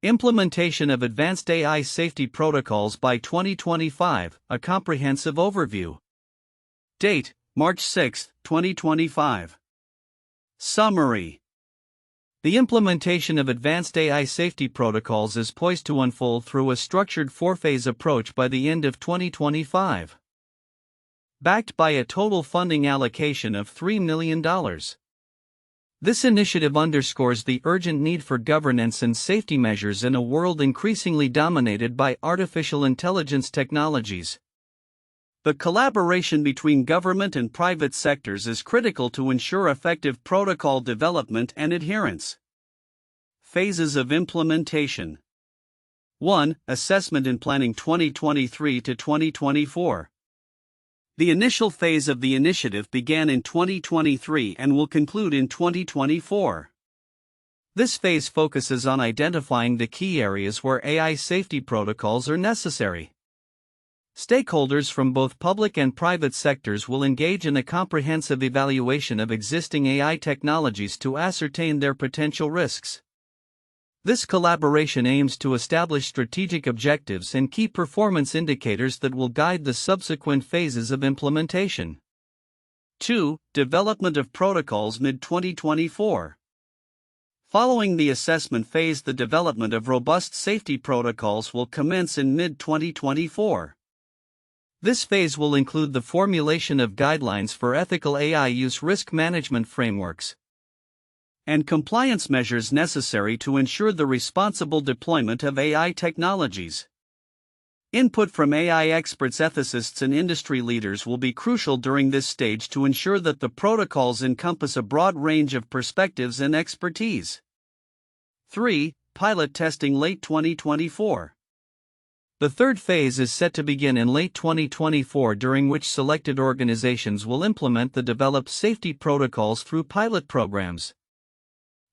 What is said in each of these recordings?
Implementation of Advanced AI Safety Protocols by 2025, a comprehensive overview. Date, March 6, 2025. Summary. The implementation of advanced AI safety protocols is poised to unfold through a structured four-phase approach by the end of 2025. Backed by a total funding allocation of $3 million. This initiative underscores the urgent need for governance and safety measures in a world increasingly dominated by artificial intelligence technologies. The collaboration between government and private sectors is critical to ensure effective protocol development and adherence. Phases of implementation. 1. Assessment and planning 2023 to 2024. The initial phase of the initiative began in 2023 and will conclude in 2024. This phase focuses on identifying the key areas where AI safety protocols are necessary. Stakeholders from both public and private sectors will engage in a comprehensive evaluation of existing AI technologies to ascertain their potential risks. This collaboration aims to establish strategic objectives and key performance indicators that will guide the subsequent phases of implementation. 2. Development of protocols mid-2024. Following the assessment phase, the development of robust safety protocols will commence in mid-2024. This phase will include the formulation of guidelines for ethical AI use, risk management frameworks, and compliance measures necessary to ensure the responsible deployment of AI technologies. Input from AI experts, ethicists, and industry leaders will be crucial during this stage to ensure that the protocols encompass a broad range of perspectives and expertise. 3. Pilot testing late 2024. The third phase is set to begin in late 2024, during which selected organizations will implement the developed safety protocols through pilot programs.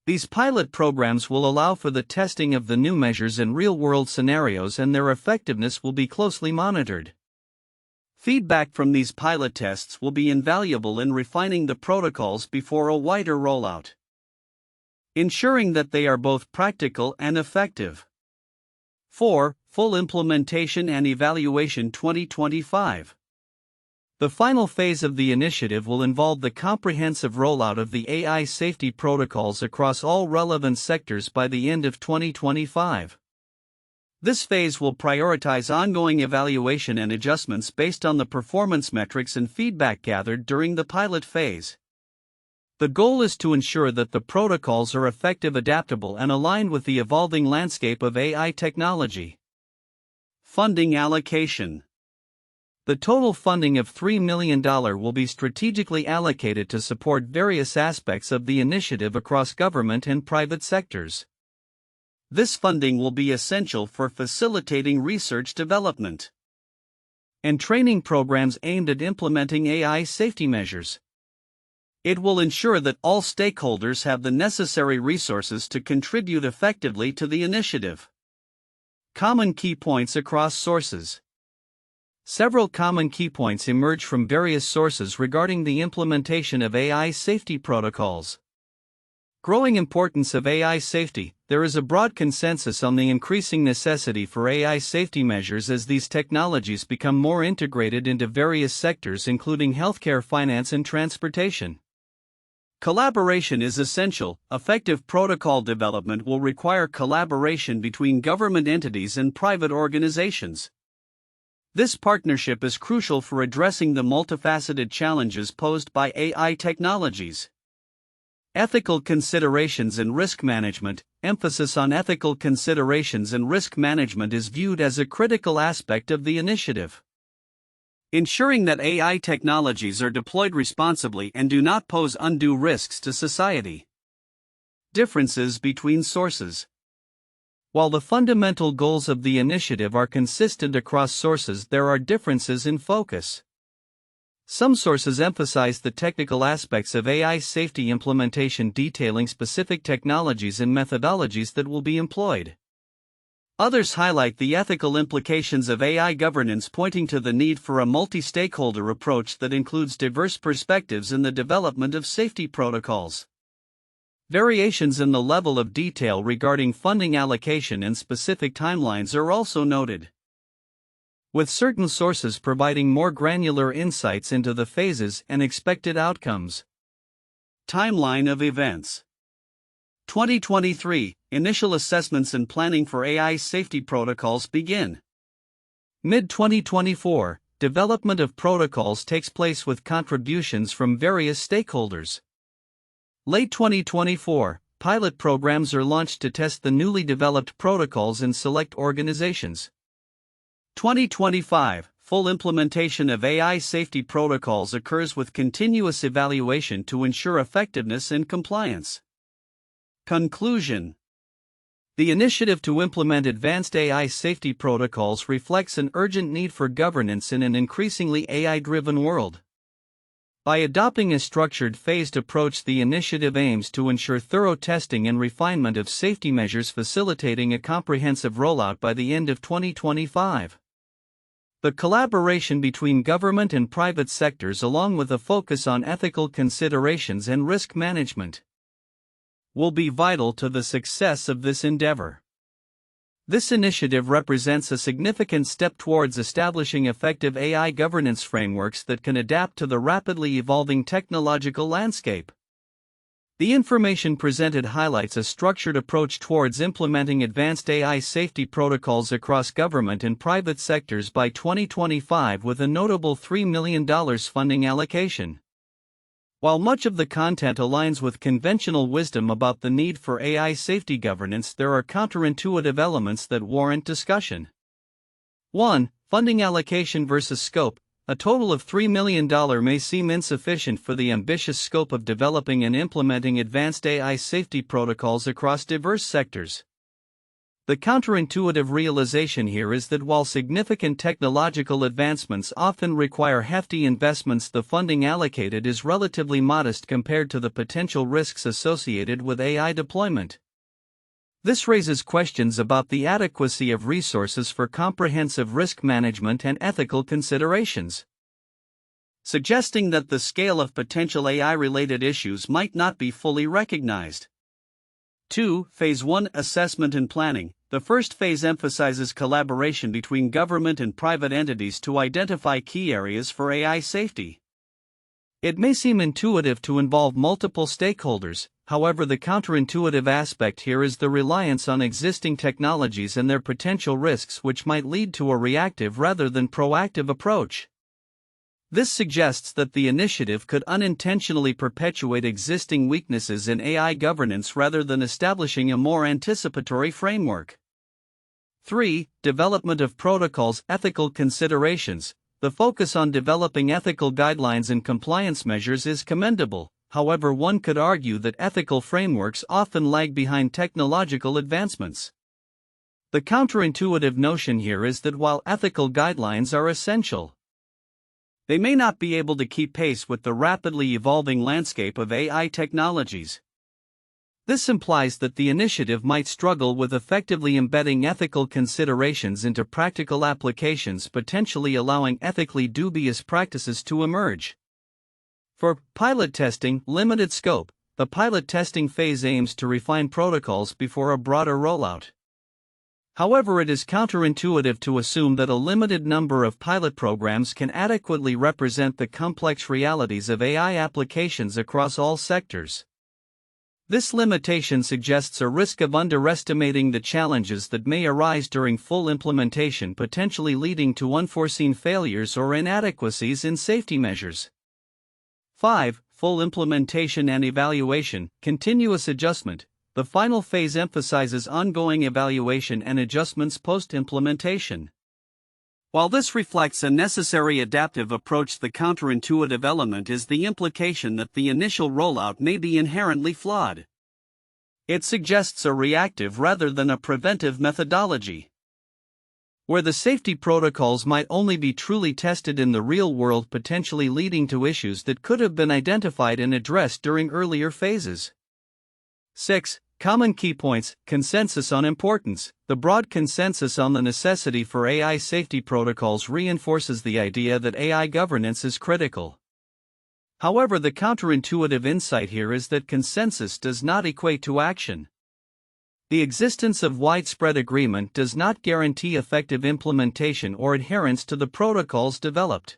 These pilot programs will allow for the testing of the new measures in real-world scenarios, and their effectiveness will be closely monitored. Feedback from these pilot tests will be invaluable in refining the protocols before a wider rollout, ensuring that they are both practical and effective. 4. Full implementation and evaluation 2025. The final phase of the initiative will involve the comprehensive rollout of the AI safety protocols across all relevant sectors by the end of 2025. This phase will prioritize ongoing evaluation and adjustments based on the performance metrics and feedback gathered during the pilot phase. The goal is to ensure that the protocols are effective, adaptable, and aligned with the evolving landscape of AI technology. Funding allocation. The total funding of $3 million will be strategically allocated to support various aspects of the initiative across government and private sectors. This funding will be essential for facilitating research development and training programs aimed at implementing AI safety measures. It will ensure that all stakeholders have the necessary resources to contribute effectively to the initiative. Common key points across sources. Several common key points emerge from various sources regarding the implementation of AI safety protocols. Growing importance of AI safety. There is a broad consensus on the increasing necessity for AI safety measures as these technologies become more integrated into various sectors, including healthcare, finance, and transportation. Collaboration is essential. Effective protocol development will require collaboration between government entities and private organizations. This partnership is crucial for addressing the multifaceted challenges posed by AI technologies. Ethical considerations and risk management. Emphasis on ethical considerations and risk management is viewed as a critical aspect of the initiative. Ensuring that AI technologies are deployed responsibly and do not pose undue risks to society. Differences between sources. While the fundamental goals of the initiative are consistent across sources, there are differences in focus. Some sources emphasize the technical aspects of AI safety implementation, detailing specific technologies and methodologies that will be employed. Others highlight the ethical implications of AI governance, pointing to the need for a multi-stakeholder approach that includes diverse perspectives in the development of safety protocols. Variations in the level of detail regarding funding allocation and specific timelines are also noted, with certain sources providing more granular insights into the phases and expected outcomes. Timeline of events. 2023 Initial assessments and planning for AI safety protocols begin. Mid-2024 Development of protocols takes place with contributions from various stakeholders. Late 2024 Pilot programs are launched to test the newly developed protocols in select organizations. 2025 Full implementation of AI safety protocols occurs with continuous evaluation to ensure effectiveness and compliance. Conclusion. The initiative to implement advanced AI safety protocols reflects an urgent need for governance in an increasingly AI-driven world. By adopting a structured, phased approach, the initiative aims to ensure thorough testing and refinement of safety measures, facilitating a comprehensive rollout by the end of 2025. The collaboration between government and private sectors, along with a focus on ethical considerations and risk management, will be vital to the success of this endeavor. This initiative represents a significant step towards establishing effective AI governance frameworks that can adapt to the rapidly evolving technological landscape. The information presented highlights a structured approach towards implementing advanced AI safety protocols across government and private sectors by 2025, with a notable $3 million funding allocation. While much of the content aligns with conventional wisdom about the need for AI safety governance, there are counterintuitive elements that warrant discussion. 1. Funding allocation versus scope. A total of $3 million may seem insufficient for the ambitious scope of developing and implementing advanced AI safety protocols across diverse sectors. The counterintuitive realization here is that while significant technological advancements often require hefty investments, the funding allocated is relatively modest compared to the potential risks associated with AI deployment. This raises questions about the adequacy of resources for comprehensive risk management and ethical considerations, suggesting that the scale of potential AI-related issues might not be fully recognized. 2. Phase 1 Assessment and Planning. The first phase emphasizes collaboration between government and private entities to identify key areas for AI safety. It may seem intuitive to involve multiple stakeholders, however, the counterintuitive aspect here is the reliance on existing technologies and their potential risks, which might lead to a reactive rather than proactive approach. This suggests that the initiative could unintentionally perpetuate existing weaknesses in AI governance rather than establishing a more anticipatory framework. 3. Development of protocols. Ethical considerations. The focus on developing ethical guidelines and compliance measures is commendable. However, one could argue that ethical frameworks often lag behind technological advancements. The counterintuitive notion here is that while ethical guidelines are essential, they may not be able to keep pace with the rapidly evolving landscape of AI technologies. This implies that the initiative might struggle with effectively embedding ethical considerations into practical applications, potentially allowing ethically dubious practices to emerge. For pilot testing, limited scope. The pilot testing phase aims to refine protocols before a broader rollout. However, it is counterintuitive to assume that a limited number of pilot programs can adequately represent the complex realities of AI applications across all sectors. This limitation suggests a risk of underestimating the challenges that may arise during full implementation, potentially leading to unforeseen failures or inadequacies in safety measures. 5. Full implementation and evaluation. Continuous adjustment. The final phase emphasizes ongoing evaluation and adjustments post-implementation. While this reflects a necessary adaptive approach, the counterintuitive element is the implication that the initial rollout may be inherently flawed. It suggests a reactive rather than a preventive methodology, where the safety protocols might only be truly tested in the real world, potentially leading to issues that could have been identified and addressed during earlier phases. 6. Common key points. Consensus on importance. The broad consensus on the necessity for AI safety protocols reinforces the idea that AI governance is critical. However, the counterintuitive insight here is that consensus does not equate to action. The existence of widespread agreement does not guarantee effective implementation or adherence to the protocols developed,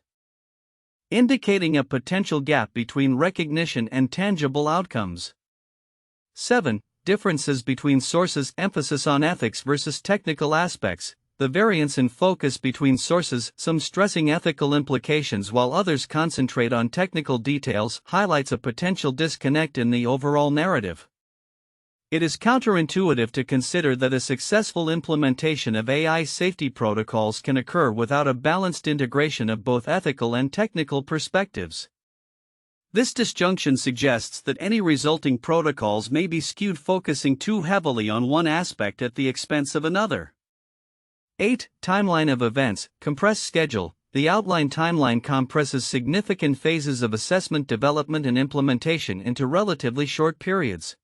indicating a potential gap between recognition and tangible outcomes. 7. Differences between sources. Emphasis on ethics versus technical aspects. The variance in focus between sources, some stressing ethical implications while others concentrate on technical details, highlights a potential disconnect in the overall narrative. It is counterintuitive to consider that a successful implementation of AI safety protocols can occur without a balanced integration of both ethical and technical perspectives. This disjunction suggests that any resulting protocols may be skewed, focusing too heavily on one aspect at the expense of another. 8. Timeline of events. Compressed schedule. The outline timeline compresses significant phases of assessment, development, and implementation into relatively short periods.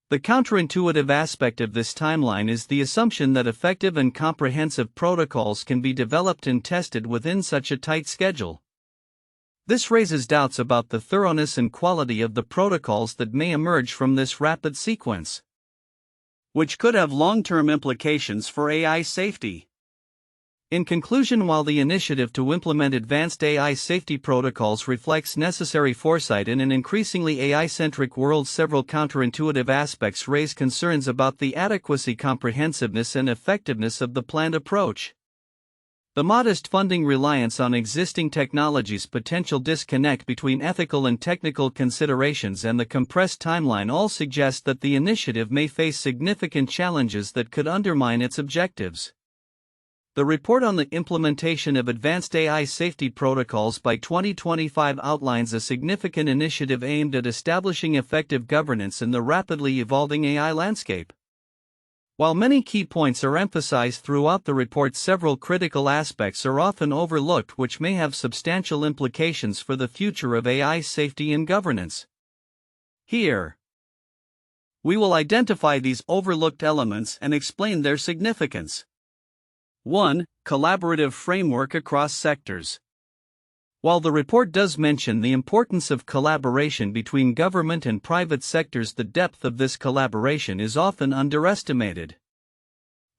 The counterintuitive aspect of this timeline is the assumption that effective and comprehensive protocols can be developed and tested within such a tight schedule. This raises doubts about the thoroughness and quality of the protocols that may emerge from this rapid sequence, which could have long-term implications for AI safety. In conclusion, while the initiative to implement advanced AI safety protocols reflects necessary foresight in an increasingly AI-centric world, several counterintuitive aspects raise concerns about the adequacy, comprehensiveness, and effectiveness of the planned approach. The modest funding reliance on existing technologies, potential disconnect between ethical and technical considerations, and the compressed timeline all suggest that the initiative may face significant challenges that could undermine its objectives. The report on the implementation of advanced AI safety protocols by 2025 outlines a significant initiative aimed at establishing effective governance in the rapidly evolving AI landscape. While many key points are emphasized throughout the report, several critical aspects are often overlooked which may have substantial implications for the future of AI safety and governance. Here, we will identify these overlooked elements and explain their significance. 1. Collaborative framework across sectors. While the report does mention the importance of collaboration between government and private sectors, the depth of this collaboration is often underestimated.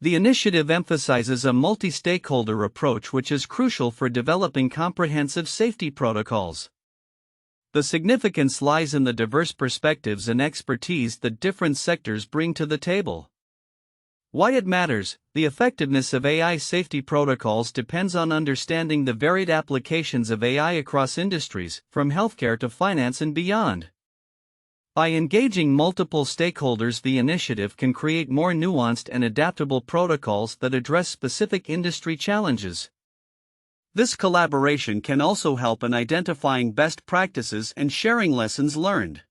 The initiative emphasizes a multi-stakeholder approach which is crucial for developing comprehensive safety protocols. The significance lies in the diverse perspectives and expertise that different sectors bring to the table. Why it matters. The effectiveness of AI safety protocols depends on understanding the varied applications of AI across industries, from healthcare to finance and beyond. By engaging multiple stakeholders, the initiative can create more nuanced and adaptable protocols that address specific industry challenges. This collaboration can also help in identifying best practices and sharing lessons learned,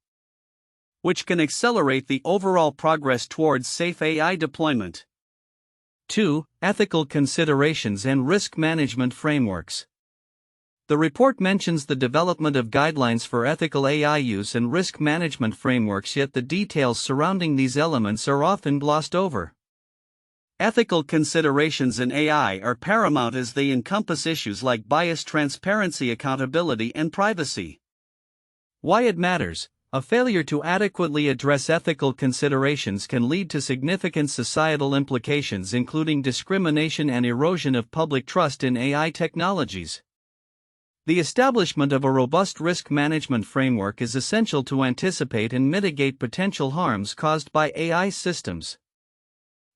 which can accelerate the overall progress towards safe AI deployment. 2. Ethical considerations and risk management frameworks. The report mentions the development of guidelines for ethical AI use and risk management frameworks, yet the details surrounding these elements are often glossed over. Ethical considerations in AI are paramount as they encompass issues like bias, transparency, accountability, and privacy. Why it matters. A failure to adequately address ethical considerations can lead to significant societal implications, including discrimination and erosion of public trust in AI technologies. The establishment of a robust risk management framework is essential to anticipate and mitigate potential harms caused by AI systems.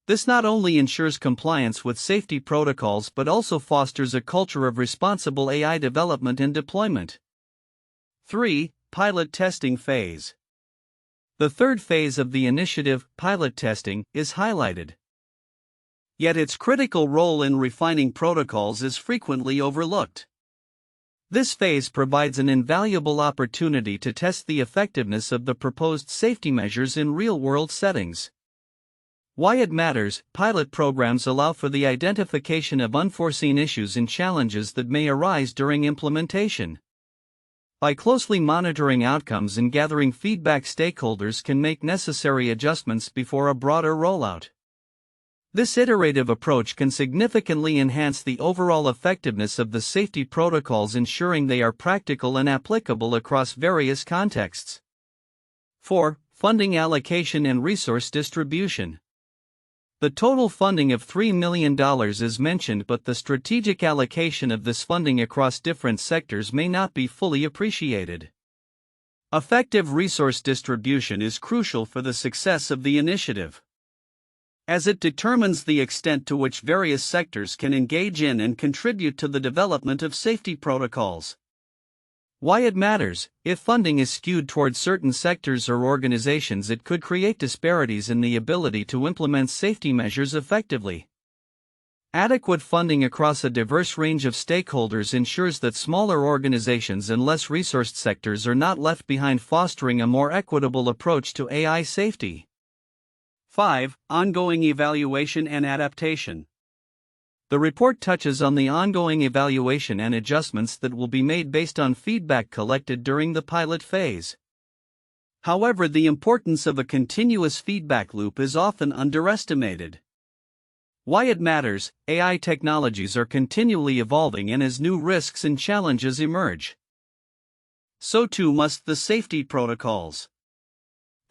This not only ensures compliance with safety protocols but also fosters a culture of responsible AI development and deployment. 3. Pilot testing phase. The third phase of the initiative, pilot testing, is highlighted. Yet its critical role in refining protocols is frequently overlooked. This phase provides an invaluable opportunity to test the effectiveness of the proposed safety measures in real-world settings. Why it matters. Pilot programs allow for the identification of unforeseen issues and challenges that may arise during implementation. By closely monitoring outcomes and gathering feedback, stakeholders can make necessary adjustments before a broader rollout. This iterative approach can significantly enhance the overall effectiveness of the safety protocols, ensuring they are practical and applicable across various contexts. 4. Funding allocation and resource distribution. The total funding of $3 million is mentioned, but the strategic allocation of this funding across different sectors may not be fully appreciated. Effective resource distribution is crucial for the success of the initiative, as it determines the extent to which various sectors can engage in and contribute to the development of safety protocols. Why it matters: if funding is skewed towards certain sectors or organizations, it could create disparities in the ability to implement safety measures effectively. Adequate funding across a diverse range of stakeholders ensures that smaller organizations and less resourced sectors are not left behind, fostering a more equitable approach to AI safety. 5. Ongoing evaluation and adaptation. The report touches on the ongoing evaluation and adjustments that will be made based on feedback collected during the pilot phase. However, the importance of a continuous feedback loop is often underestimated. Why it matters: AI technologies are continually evolving, and as new risks and challenges emerge, so too must the safety protocols.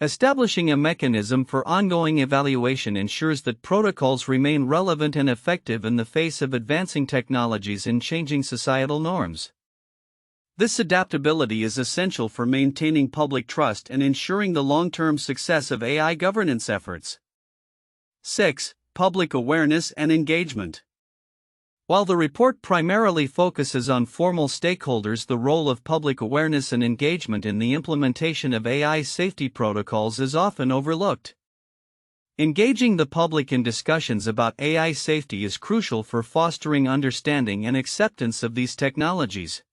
Establishing a mechanism for ongoing evaluation ensures that protocols remain relevant and effective in the face of advancing technologies and changing societal norms. This adaptability is essential for maintaining public trust and ensuring the long-term success of AI governance efforts. 6. Public awareness and engagement. While the report primarily focuses on formal stakeholders, the role of public awareness and engagement in the implementation of AI safety protocols is often overlooked. Engaging the public in discussions about AI safety is crucial for fostering understanding and acceptance of these technologies.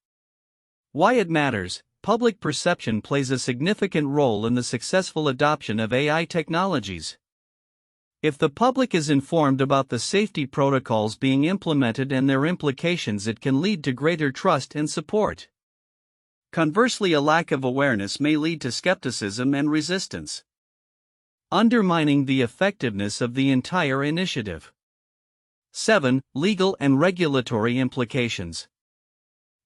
Why it matters: public perception plays a significant role in the successful adoption of AI technologies. If the public is informed about the safety protocols being implemented and their implications, it can lead to greater trust and support. Conversely, a lack of awareness may lead to skepticism and resistance, undermining the effectiveness of the entire initiative. 7. Legal and regulatory implications.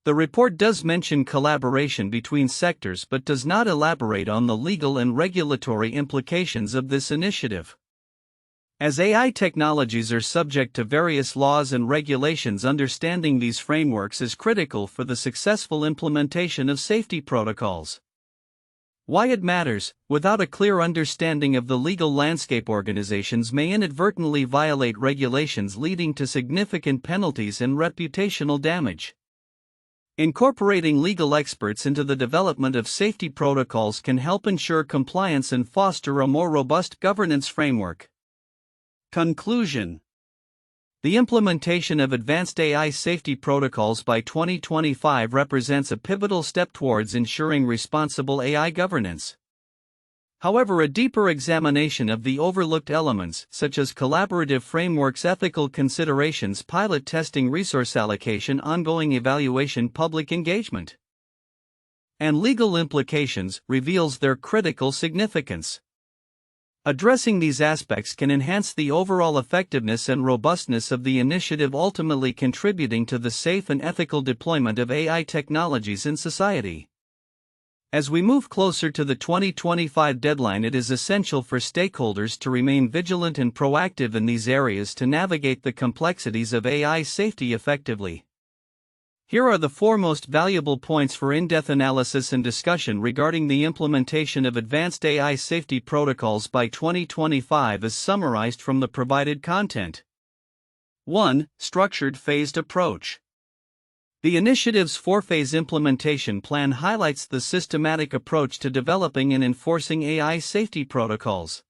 The report does mention collaboration between sectors but does not elaborate on the legal and regulatory implications of this initiative. As AI technologies are subject to various laws and regulations, understanding these frameworks is critical for the successful implementation of safety protocols. Why it matters: without a clear understanding of the legal landscape, organizations may inadvertently violate regulations, leading to significant penalties and reputational damage. Incorporating legal experts into the development of safety protocols can help ensure compliance and foster a more robust governance framework. Conclusion: the implementation of advanced AI safety protocols by 2025 represents a pivotal step towards ensuring responsible AI governance. However, a deeper examination of the overlooked elements, such as collaborative frameworks, ethical considerations, pilot testing, resource allocation, ongoing evaluation, public engagement, and legal implications, reveals their critical significance. Addressing these aspects can enhance the overall effectiveness and robustness of the initiative, ultimately contributing to the safe and ethical deployment of AI technologies in society. As we move closer to the 2025 deadline, it is essential for stakeholders to remain vigilant and proactive in these areas to navigate the complexities of AI safety effectively. Here are the 4 most valuable points for in-depth analysis and discussion regarding the implementation of advanced AI safety protocols by 2025 as summarized from the provided content. 1. Structured phased approach. The initiative's 4-phase implementation plan highlights the systematic approach to developing and enforcing AI safety protocols.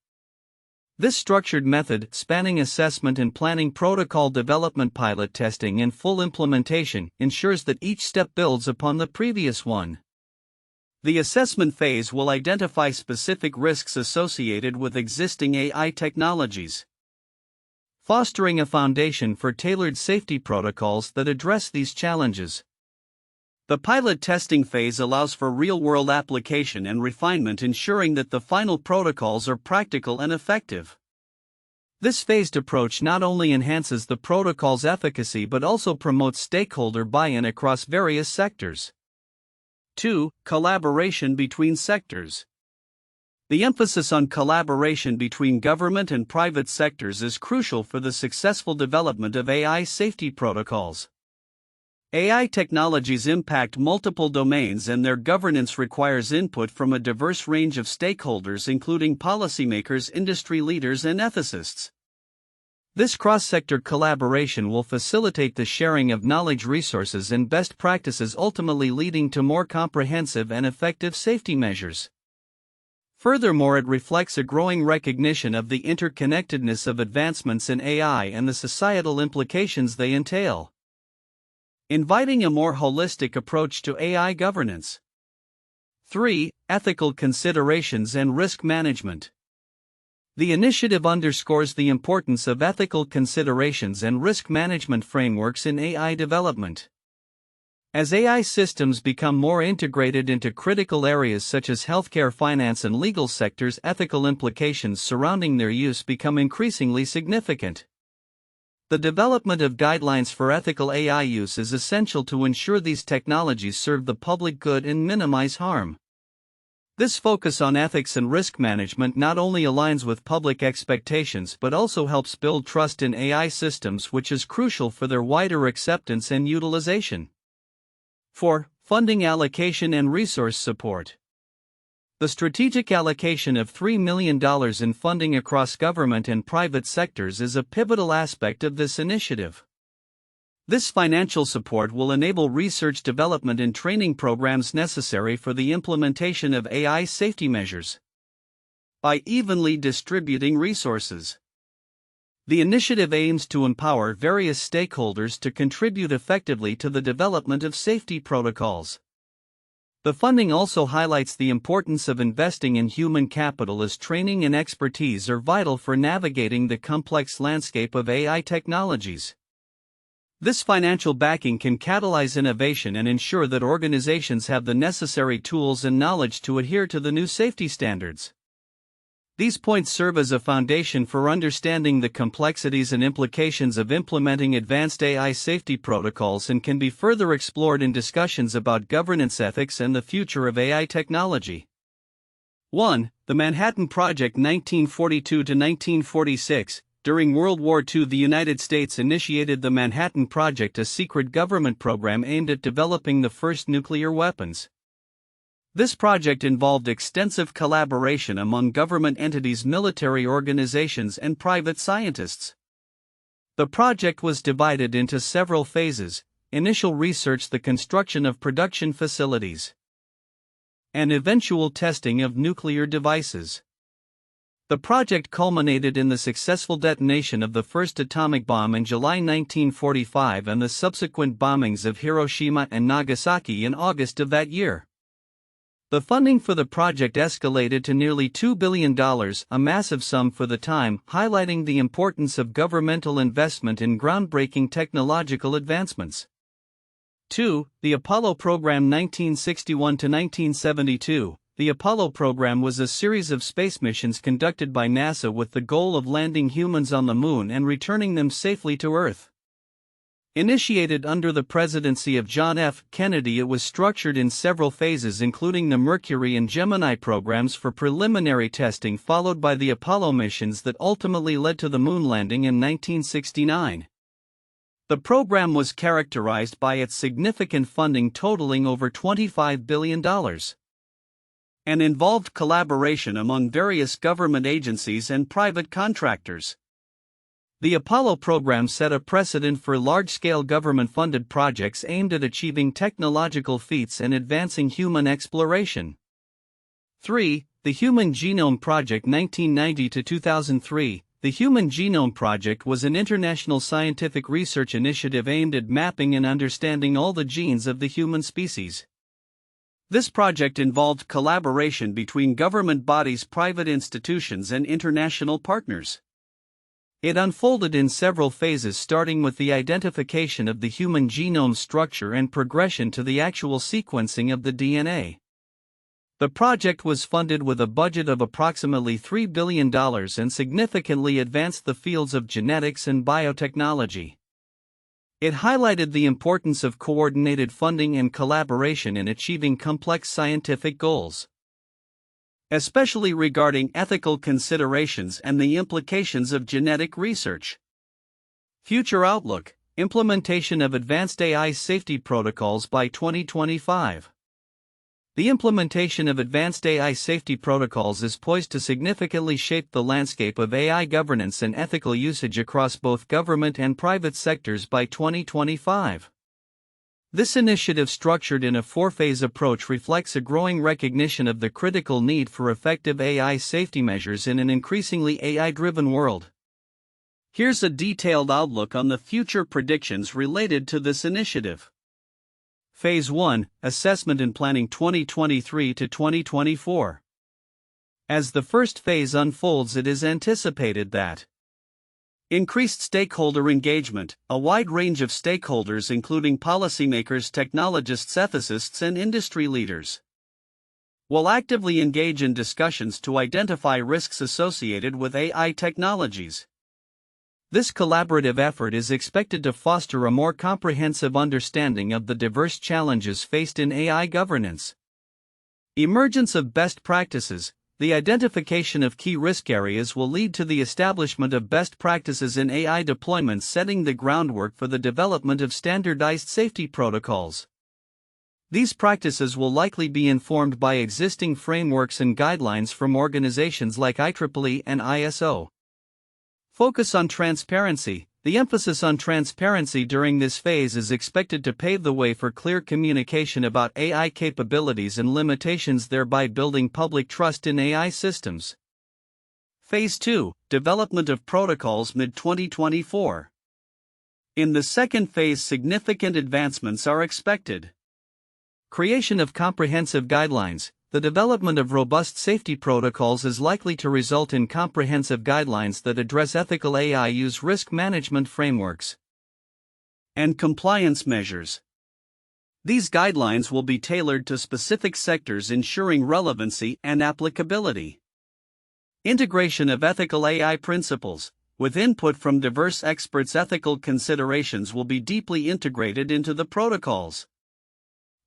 This structured method, spanning assessment and planning, protocol development, pilot testing, and full implementation, ensures that each step builds upon the previous one. The assessment phase will identify specific risks associated with existing AI technologies, fostering a foundation for tailored safety protocols that address these challenges. The pilot testing phase allows for real-world application and refinement, ensuring that the final protocols are practical and effective. This phased approach not only enhances the protocol's efficacy but also promotes stakeholder buy-in across various sectors. 2. Collaboration between sectors. The emphasis on collaboration between government and private sectors is crucial for the successful development of AI safety protocols. AI technologies impact multiple domains, and their governance requires input from a diverse range of stakeholders, including policymakers, industry leaders, and ethicists. This cross-sector collaboration will facilitate the sharing of knowledge, resources, and best practices, ultimately leading to more comprehensive and effective safety measures. Furthermore, it reflects a growing recognition of the interconnectedness of advancements in AI and the societal implications they entail, inviting a more holistic approach to AI governance. 3. Ethical considerations and risk management. The initiative underscores the importance of ethical considerations and risk management frameworks in AI development. As AI systems become more integrated into critical areas such as healthcare, finance, and legal sectors, ethical implications surrounding their use become increasingly significant. The development of guidelines for ethical AI use is essential to ensure these technologies serve the public good and minimize harm. This focus on ethics and risk management not only aligns with public expectations but also helps build trust in AI systems, which is crucial for their wider acceptance and utilization. 4. Funding allocation and resource support. The strategic allocation of $3 million in funding across government and private sectors is a pivotal aspect of this initiative. This financial support will enable research, development, and training programs necessary for the implementation of AI safety measures. By evenly distributing resources, the initiative aims to empower various stakeholders to contribute effectively to the development of safety protocols. The funding also highlights the importance of investing in human capital, as training and expertise are vital for navigating the complex landscape of AI technologies. This financial backing can catalyze innovation and ensure that organizations have the necessary tools and knowledge to adhere to the new safety standards. These points serve as a foundation for understanding the complexities and implications of implementing advanced AI safety protocols and can be further explored in discussions about governance ethics and the future of AI technology. 1. The Manhattan Project 1942–1946. During World War II, the United States initiated the Manhattan Project, a secret government program aimed at developing the first nuclear weapons. This project involved extensive collaboration among government entities, military organizations, and private scientists. The project was divided into several phases: initial research, the construction of production facilities, and eventual testing of nuclear devices. The project culminated in the successful detonation of the first atomic bomb in July 1945 and the subsequent bombings of Hiroshima and Nagasaki in August of that year. The funding for the project escalated to nearly $2 billion, a massive sum for the time, highlighting the importance of governmental investment in groundbreaking technological advancements. 2. The Apollo Program 1961–1972. The Apollo program was a series of space missions conducted by NASA with the goal of landing humans on the Moon and returning them safely to Earth. Initiated under the presidency of John F. Kennedy, it was structured in several phases, including the Mercury and Gemini programs for preliminary testing, followed by the Apollo missions that ultimately led to the moon landing in 1969. The program was characterized by its significant funding, totaling over $25 billion. And involved collaboration among various government agencies and private contractors. The Apollo program set a precedent for large-scale government-funded projects aimed at achieving technological feats and advancing human exploration. 3. The Human Genome Project 1990–2003. The Human Genome Project was an international scientific research initiative aimed at mapping and understanding all the genes of the human species. This project involved collaboration between government bodies, private institutions, and international partners. It unfolded in several phases, starting with the identification of the human genome structure and progression to the actual sequencing of the DNA. The project was funded with a budget of approximately $3 billion and significantly advanced the fields of genetics and biotechnology. It highlighted the importance of coordinated funding and collaboration in achieving complex scientific goals, especially regarding ethical considerations and the implications of genetic research. Future outlook: implementation of advanced AI safety protocols by 2025. The implementation of advanced AI safety protocols is poised to significantly shape the landscape of AI governance and ethical usage across both government and private sectors by 2025. This initiative, structured in a four-phase approach, reflects a growing recognition of the critical need for effective AI safety measures in an increasingly AI-driven world. Here's a detailed outlook on the future predictions related to this initiative. Phase 1: Assessment and Planning 2023 to 2024. As the first phase unfolds, it is anticipated that increased stakeholder engagement, a wide range of stakeholders including policymakers, technologists, ethicists, and industry leaders, will actively engage in discussions to identify risks associated with AI technologies. This collaborative effort is expected to foster a more comprehensive understanding of the diverse challenges faced in AI governance. Emergence of best practices: the identification of key risk areas will lead to the establishment of best practices in AI deployments, setting the groundwork for the development of standardized safety protocols. These practices will likely be informed by existing frameworks and guidelines from organizations like IEEE and ISO. Focus on transparency: the emphasis on transparency during this phase is expected to pave the way for clear communication about AI capabilities and limitations, thereby building public trust in AI systems. Phase 2: Development of protocols mid-2024. In the second phase, significant advancements are expected. Creation of comprehensive guidelines: the development of robust safety protocols is likely to result in comprehensive guidelines that address ethical AI use, risk management frameworks, and compliance measures. These guidelines will be tailored to specific sectors, ensuring relevancy and applicability. Integration of ethical AI principles: with input from diverse experts, ethical considerations will be deeply integrated into the protocols.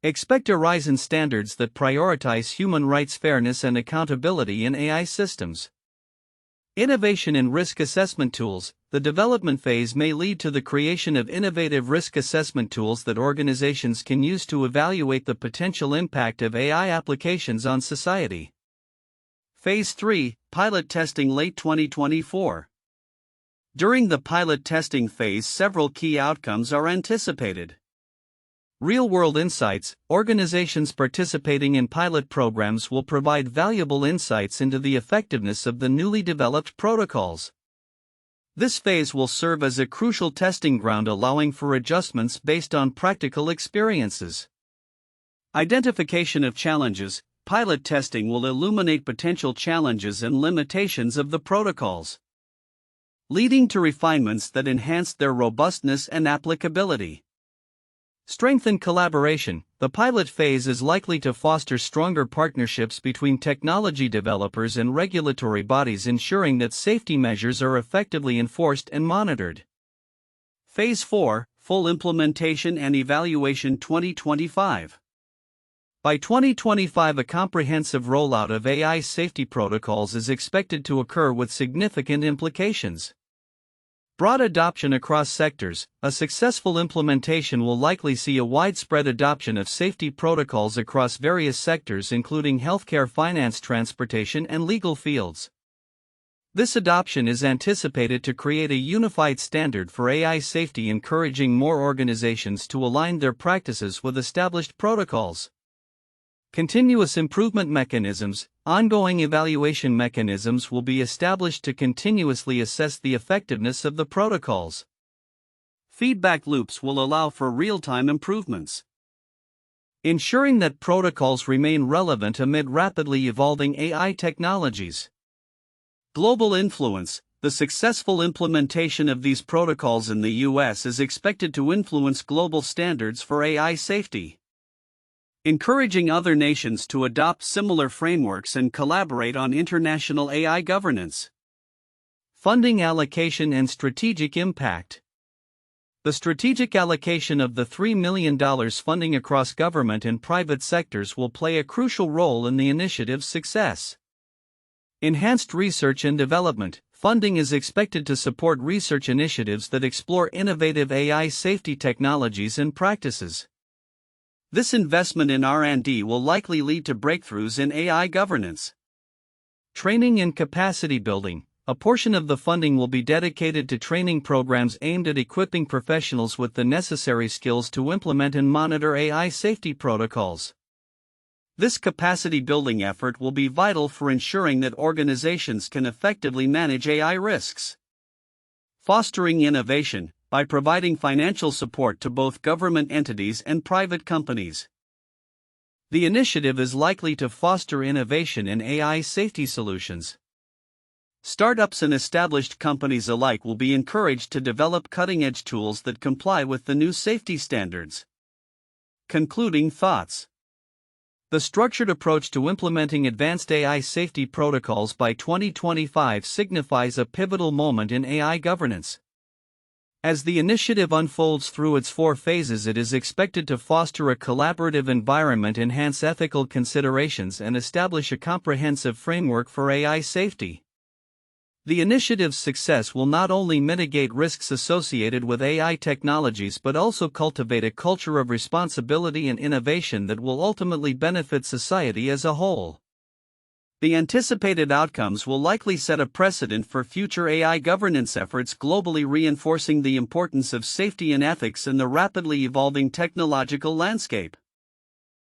Expect a rise in standards that prioritize human rights, fairness, and accountability in AI systems. Innovation in risk assessment tools: the development phase may lead to the creation of innovative risk assessment tools that organizations can use to evaluate the potential impact of AI applications on society. Phase 3: Pilot testing late 2024. During the pilot testing phase, several key outcomes are anticipated. Real-world insights: organizations participating in pilot programs will provide valuable insights into the effectiveness of the newly developed protocols. This phase will serve as a crucial testing ground, allowing for adjustments based on practical experiences. Identification of challenges: pilot testing will illuminate potential challenges and limitations of the protocols, leading to refinements that enhance their robustness and applicability. Strengthen collaboration: the pilot phase is likely to foster stronger partnerships between technology developers and regulatory bodies, ensuring that safety measures are effectively enforced and monitored. Phase 4: Full implementation and evaluation 2025. By 2025, a comprehensive rollout of AI safety protocols is expected to occur with significant implications. Broad adoption across sectors: a successful implementation will likely see a widespread adoption of safety protocols across various sectors, including healthcare, finance, transportation, and legal fields. This adoption is anticipated to create a unified standard for AI safety, encouraging more organizations to align their practices with established protocols. Continuous improvement mechanisms: ongoing evaluation mechanisms will be established to continuously assess the effectiveness of the protocols. Feedback loops will allow for real-time improvements, ensuring that protocols remain relevant amid rapidly evolving AI technologies. Global influence: the successful implementation of these protocols in the US is expected to influence global standards for AI safety. encouraging other nations to adopt similar frameworks and collaborate on international AI governance. Funding allocation and strategic impact. The strategic allocation of the $3 million funding across government and private sectors will play a crucial role in the initiative's success. Enhanced research and development. Funding is expected to support research initiatives that explore innovative AI safety technologies and practices. This investment in R&D will likely lead to breakthroughs in AI governance. Training and capacity building. A portion of the funding will be dedicated to training programs aimed at equipping professionals with the necessary skills to implement and monitor AI safety protocols. This capacity building effort will be vital for ensuring that organizations can effectively manage AI risks. Fostering innovation by providing financial support to both government entities and private companies. The initiative is likely to foster innovation in AI safety solutions. Startups and established companies alike will be encouraged to develop cutting-edge tools that comply with the new safety standards. Concluding thoughts. The structured approach to implementing advanced AI safety protocols by 2025 signifies a pivotal moment in AI governance. As the initiative unfolds through its 4 phases, it is expected to foster a collaborative environment, enhance ethical considerations, and establish a comprehensive framework for AI safety. The initiative's success will not only mitigate risks associated with AI technologies but also cultivate a culture of responsibility and innovation that will ultimately benefit society as a whole. The anticipated outcomes will likely set a precedent for future AI governance efforts globally, reinforcing the importance of safety and ethics in the rapidly evolving technological landscape.